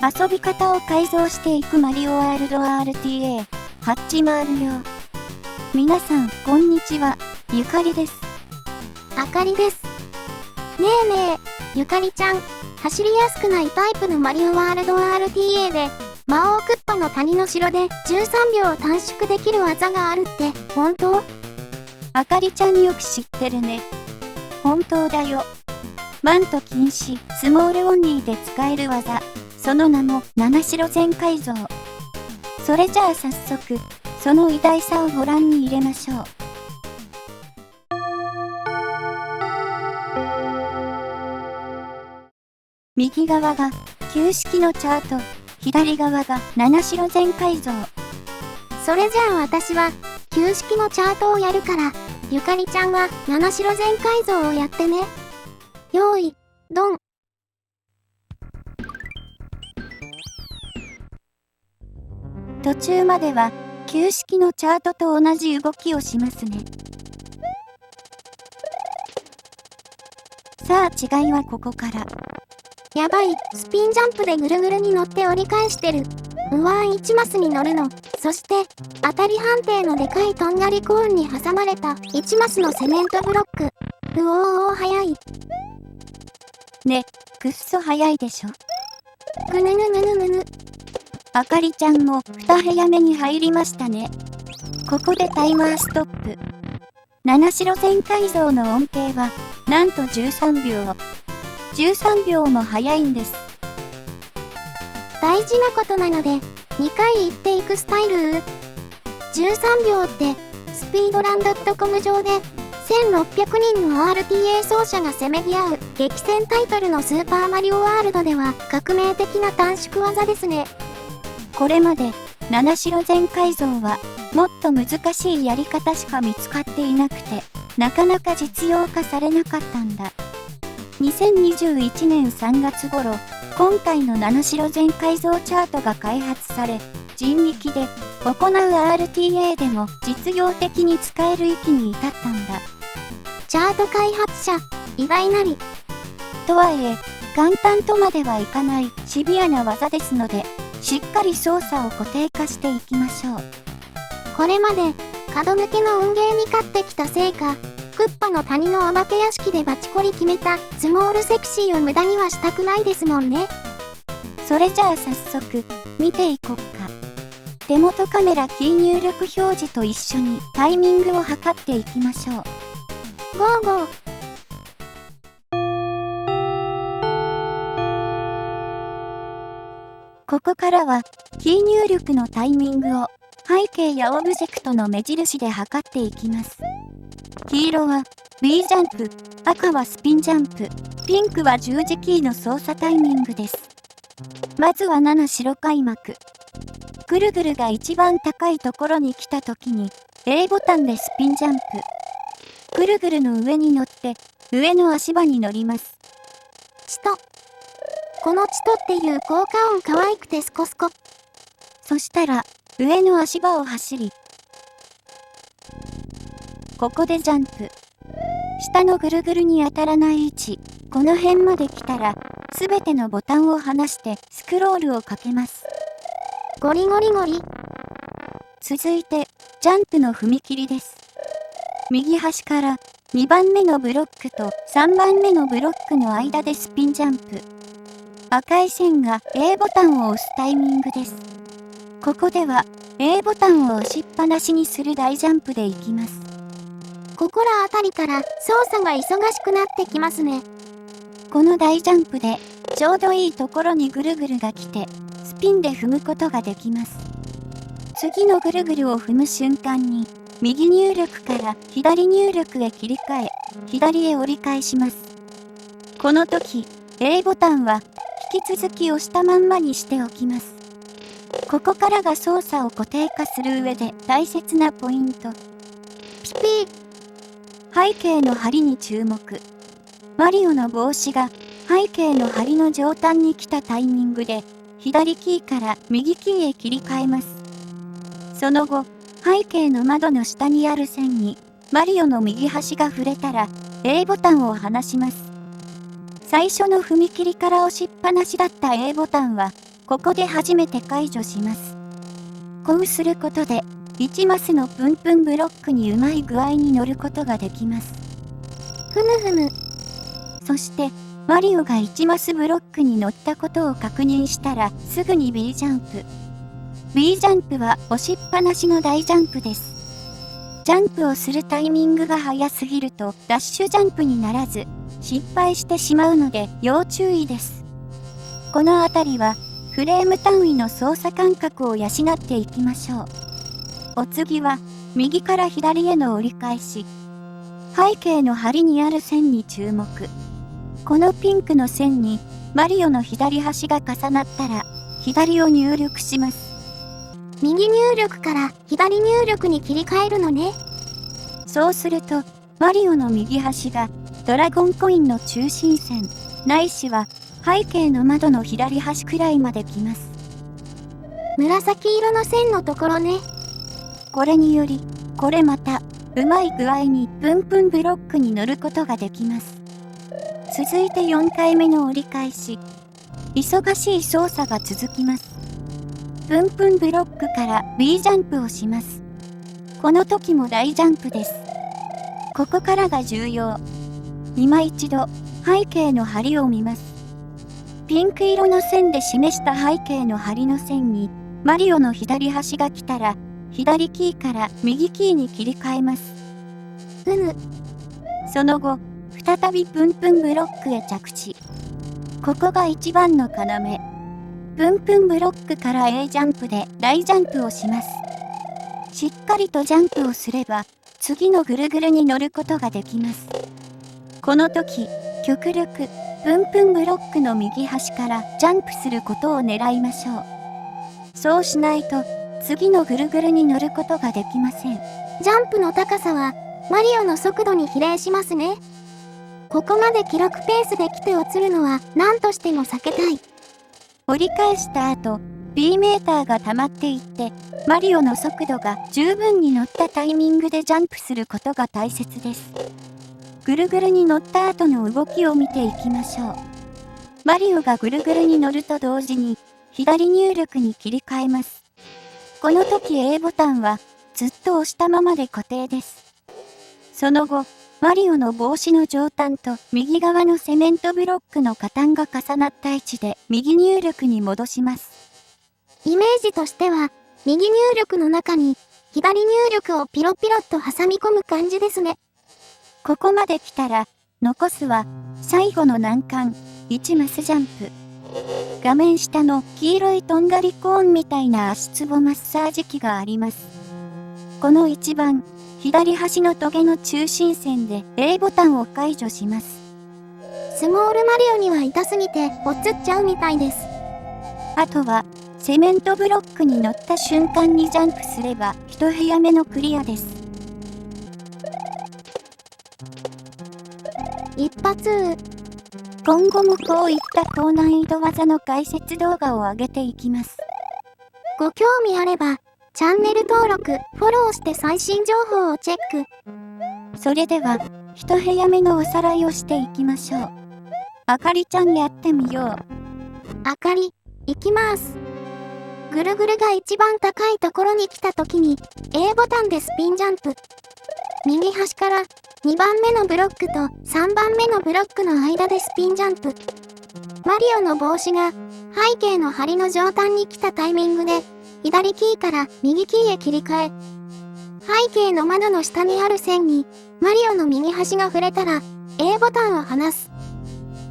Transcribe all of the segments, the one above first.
遊び方を改造していくマリオワールド RTA、始まるよ。皆さん、こんにちは。ゆかりです。あかりです。ねえねえ、ゆかりちゃん、走りやすくないタイプのマリオワールド RTA で、魔王クッパの谷の城で13秒短縮できる技があるって、本当？あかりちゃんよく知ってるね。本当だよ。マント禁止、スモールオンリーで使える技。その名も、七城全改造。それじゃあ早速、その偉大さをご覧に入れましょう。右側が、旧式のチャート、左側が、七城全改造。それじゃあ私は、旧式のチャートをやるから、ゆかりちゃんは、七城全改造をやってね。よーい、ドン。途中までは、旧式のチャートと同じ動きをしますね。さあ違いはここから。やばい、スピンジャンプでぐるぐるに乗って折り返してる。うわー1マスに乗るの。そして、当たり判定のでかいとんがりコーンに挟まれた1マスのセメントブロック。うおー早い。ね、くっそ早いでしょ。ぐぬぬぬぬぬぬ。あかりちゃんも2部屋目に入りましたね。ここでタイマーストップ。七城全改造の音程は、なんと13秒。13秒も早いんです。大事なことなので、2回言っていくスタイル。13秒って、スピードラン .com 上で、1600人の RTA 奏者がせめぎ合う激戦タイトルのスーパーマリオワールドでは革命的な短縮技ですね。これまで、七城全改造は、もっと難しいやり方しか見つかっていなくて、なかなか実用化されなかったんだ。2021年3月頃、今回の七城全改造チャートが開発され、人力で行う RTA でも実用的に使える域に至ったんだ。チャート開発者、意外なり。とはいえ、簡単とまではいかないシビアな技ですので、しっかり操作を固定化していきましょう。これまで、角抜けの運ゲーに勝ってきたせいか、クッパの谷のお化け屋敷でバチコリ決めたスモールセクシーを無駄にはしたくないですもんね。それじゃあ早速、見ていこっか。手元カメラキー入力表示と一緒にタイミングを測っていきましょう。ゴーゴー。ここからは、キー入力のタイミングを背景やオブジェクトの目印で測っていきます。黄色は B ジャンプ、赤はスピンジャンプ、ピンクは十字キーの操作タイミングです。まずは七城開幕。ぐるぐるが一番高いところに来た時に A ボタンでスピンジャンプ。ぐるぐるの上に乗って上の足場に乗ります。チト。このチトっていう効果音可愛くてスコスコ。そしたら上の足場を走り、ここでジャンプ。下のぐるぐるに当たらない位置、この辺まで来たら、すべてのボタンを離してスクロールをかけます。ゴリゴリゴリ。続いて、ジャンプの踏み切りです。右端から2番目のブロックと3番目のブロックの間でスピンジャンプ。赤い線が A ボタンを押すタイミングです。ここでは A ボタンを押しっぱなしにする大ジャンプでいきます。ここらあたりから操作が忙しくなってきますね。この大ジャンプでちょうどいいところにぐるぐるが来てスピンで踏むことができます。次のぐるぐるを踏む瞬間に右入力から左入力へ切り替え左へ折り返します。この時 A ボタンは引き続き押したまんまにしておきます。ここからが操作を固定化する上で大切なポイント。ピピー。背景の梁に注目。マリオの帽子が背景の梁の上端に来たタイミングで左キーから右キーへ切り替えます。その後、背景の窓の下にある線にマリオの右端が触れたら A ボタンを離します。最初の踏切から押しっぱなしだった A ボタンはここで初めて解除します。こうすることで、1マスのプンプンブロックにうまい具合に乗ることができます。ふむふむ。そして、マリオが1マスブロックに乗ったことを確認したら、すぐに B ジャンプ。B ジャンプは押しっぱなしの大ジャンプです。ジャンプをするタイミングが早すぎるとダッシュジャンプにならず、失敗してしまうので要注意です。このあたりは、フレーム単位の操作感覚を養っていきましょう。お次は、右から左への折り返し。背景の梁にある線に注目。このピンクの線に、マリオの左端が重なったら、左を入力します。右入力から左入力に切り替えるのね。そうすると、マリオの右端が、ドラゴンコインの中心線、ないしは、背景の窓の左端くらいまで来ます。紫色の線のところね。これにより、これまた、うまい具合にプンプンブロックに乗ることができます。続いて4回目の折り返し。忙しい操作が続きます。プンプンブロックから B ジャンプをします。この時も大ジャンプです。ここからが重要。今一度、背景の梁を見ます。ピンク色の線で示した背景の梁の線に、マリオの左端が来たら、左キーから右キーに切り替えます。その後、再びプンプンブロックへ着地。ここが一番の要。プンプンブロックから A ジャンプで大ジャンプをします。しっかりとジャンプをすれば、次のぐるぐるに乗ることができます。この時、極力、プンプンブロックの右端からジャンプすることを狙いましょう。そうしないと、次のぐるぐるに乗ることができません。ジャンプの高さは、マリオの速度に比例しますね。ここまで記録ペースで来て落ちるのは何としても避けたい。折り返した後、B メーターが溜まっていって、マリオの速度が十分に乗ったタイミングでジャンプすることが大切です。ぐるぐるに乗った後の動きを見ていきましょう。マリオがぐるぐるに乗ると同時に、左入力に切り替えます。この時 A ボタンはずっと押したままで固定です。その後、マリオの帽子の上端と右側のセメントブロックの下端が重なった位置で右入力に戻します。イメージとしては、右入力の中に左入力をピロピロっと挟み込む感じですね。ここまで来たら、残すは最後の難関、1マスジャンプ。画面下の黄色いとんがりコーンみたいな足つぼマッサージ機があります。この一番左端のトゲの中心線で A ボタンを解除します。スモールマリオには痛すぎて落ちっちゃうみたいです。あとはセメントブロックに乗った瞬間にジャンプすれば一部屋目のクリアです。一発。今後もこういった高難易度技の解説動画を上げていきます。ご興味あれば、チャンネル登録、フォローして最新情報をチェック。それでは、一部屋目のおさらいをしていきましょう。あかりちゃんやってみよう。あかり、行きます。ぐるぐるが一番高いところに来た時に、A ボタンでスピンジャンプ。右端から2番目のブロックと3番目のブロックの間でスピンジャンプ。マリオの帽子が背景の梁の上端に来たタイミングで、左キーから右キーへ切り替え、背景の窓の下にある線にマリオの右端が触れたら A ボタンを離す。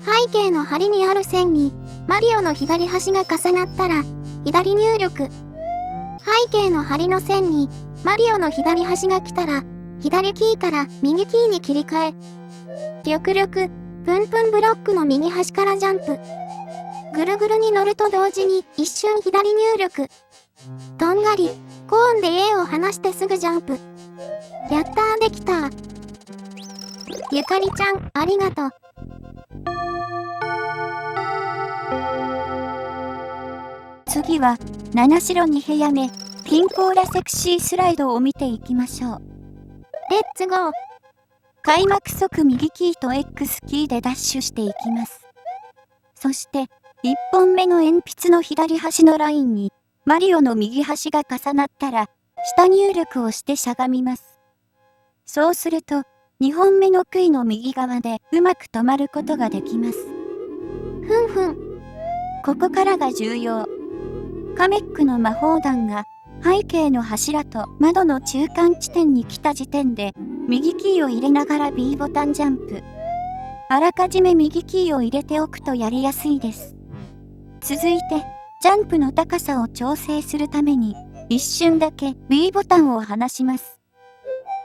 背景の梁にある線にマリオの左端が重なったら左入力。背景の梁の線にマリオの左端が来たら左キーから右キーに切り替え、極力プンプンブロックの右端からジャンプ。ぐるぐるに乗ると同時に一瞬左入力。とんがり、コーンで A を離してすぐジャンプ。やったー、できたー。ゆかりちゃん、ありがとう。次は、七白2部屋目、ピンコーラセクシースライドを見ていきましょう。レッツゴー。開幕即右キーと X キーでダッシュしていきます。そして、1本目の鉛筆の左端のラインにマリオの右端が重なったら、下入力をしてしゃがみます。そうすると、2本目の杭の右側でうまく止まることができます。ふんふん。ここからが重要。カメックの魔法弾が背景の柱と窓の中間地点に来た時点で、右キーを入れながら B ボタンジャンプ。あらかじめ右キーを入れておくとやりやすいです。続いて、ジャンプの高さを調整するために、一瞬だけ B ボタンを離します。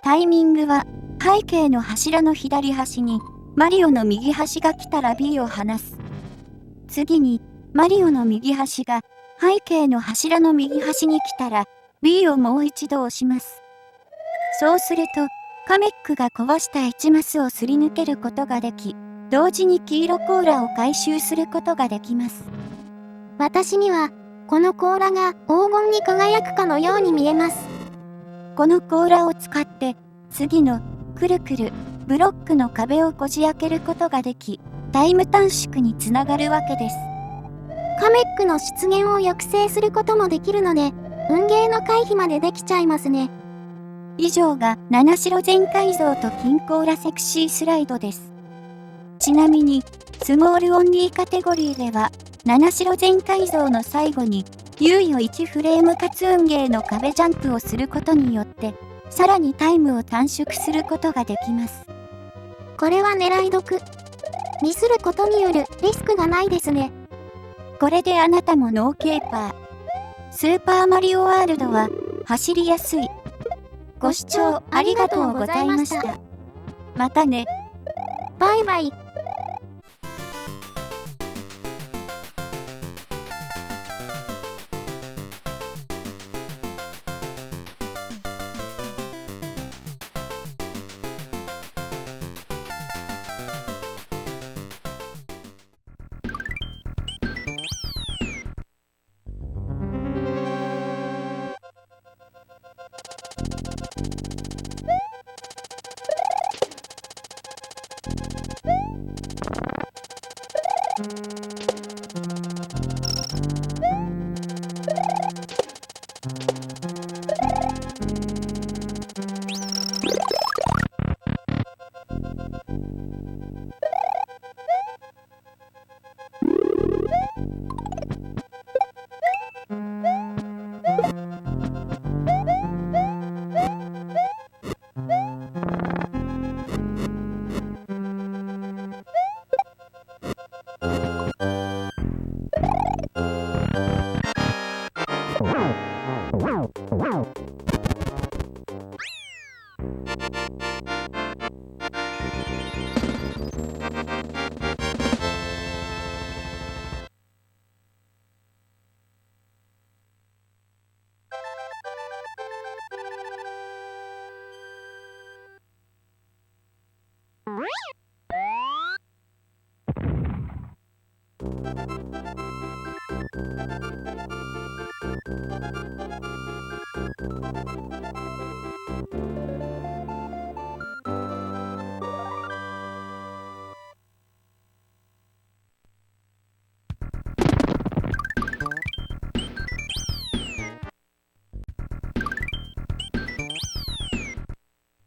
タイミングは、背景の柱の左端に、マリオの右端が来たら B を離す。次に、マリオの右端が、背景の柱の右端に来たら、B をもう一度押します。そうすると、カメックが壊した1マスをすり抜けることができ、同時に黄色コーラを回収することができます。私には、この甲羅が黄金に輝くかのように見えます。この甲羅を使って、次の、くるくる、ブロックの壁をこじ開けることができ、タイム短縮につながるわけです。カメックの出現を抑制することもできるので、運ゲーの回避までできちゃいますね。以上が七白全改造と金甲羅セクシースライドです。ちなみに、スモールオンリーカテゴリーでは、七白全改造の最後に、猶予1フレームかつ運ゲーの壁ジャンプをすることによって、さらにタイムを短縮することができます。これは狙い得。ミスることによるリスクがないですね。これであなたもノーケーパー。スーパーマリオワールドは走りやすい。ご視聴ありがとうございました。またね。バイバイ。